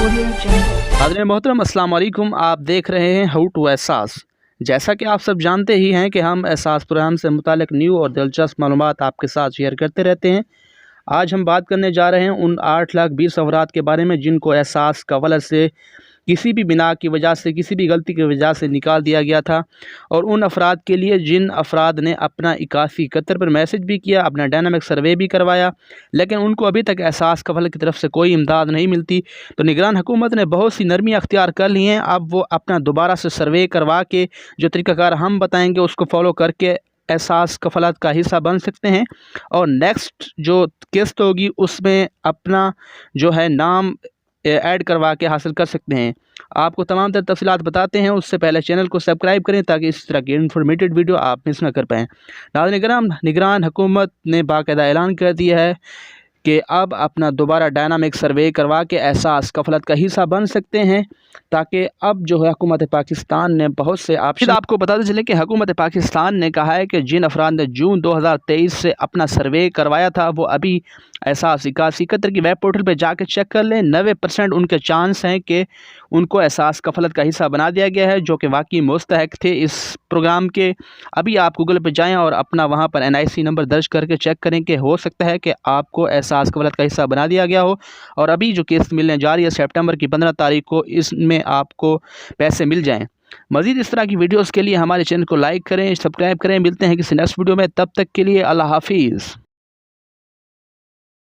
हाज़रीन मोहतरम अस्सलाम वालेकुम। आप देख रहे हैं हाउ टू एहसास। जैसा कि आप सब जानते ही हैं कि हम एहसास प्रोग्राम से मुतालिक न्यू और दिलचस्प मालूमात आपके साथ शेयर करते रहते हैं। आज हम बात करने जा रहे हैं उन 8,20,000 अफराद के बारे में जिनको एहसास कवलत से किसी भी बिना की वजह से, किसी भी गलती की वजह से निकाल दिया गया था, और उन अफराद के लिए जिन अफराद ने अपना 8171 पर मैसेज भी किया, अपना डायनामिक सर्वे भी करवाया, लेकिन उनको अभी तक एहसास कवलत की तरफ से कोई इमदाद नहीं मिलती। तो निगरान हुकूमत ने बहुत सी नरमी अख्तियार कर ली हैं। अब वो अपना दोबारा से सर्वे करवा के जो तरीक़ाकार हम बताएँगे उसको फॉलो करके एहसास कफलत का हिस्सा बन सकते हैं, और नेक्स्ट जो किस्त होगी उसमें अपना जो है नाम ऐड करवा के हासिल कर सकते हैं। आपको तमाम तर तफसीलात बताते हैं, उससे पहले चैनल को सब्सक्राइब करें ताकि इस तरह की इन्फॉर्मेटिव वीडियो आप मिस ना कर पाएँ। नाज़रीन किराम, निगरान हुकूमत ने बाकायदा ऐलान कर दिया है कि अब अपना दोबारा डायनामिक सर्वे करवा के एहसास कफलत का हिस्सा बन सकते हैं, ताकि अब जो है हुकूमत पाकिस्तान ने बहुत से ऑप्शन, आपको बताते चले कि हुकूमत पाकिस्तान ने कहा है कि जिन अफराद ने जून 2023 से अपना सर्वे करवाया था वो अभी एहसास 8171 की वेब पोर्टल पर जाकर चेक कर लें। 90% उनके चांस हैं कि उनको एहसास कफलत का हिस्सा बना दिया गया है, जो कि वाकई मुस्तहक थे इस प्रोग्राम के। अभी आप गूगल पर जाएँ और अपना वहाँ पर NIC नंबर दर्ज करके चेक करें कि हो सकता है कि आपको एहसास कवलत का हिस्सा बना दिया गया हो, और अभी जो किस्त मिलने जा रही है सितंबर की 15 तारीख को, इसमें आपको पैसे मिल जाएं। मज़ीद इस तरह की वीडियोस के लिए हमारे चैनल को लाइक करें, सब्सक्राइब करें। मिलते हैं किसी नेक्स्ट वीडियो में, तब तक के लिए अल्लाह हाफिज़।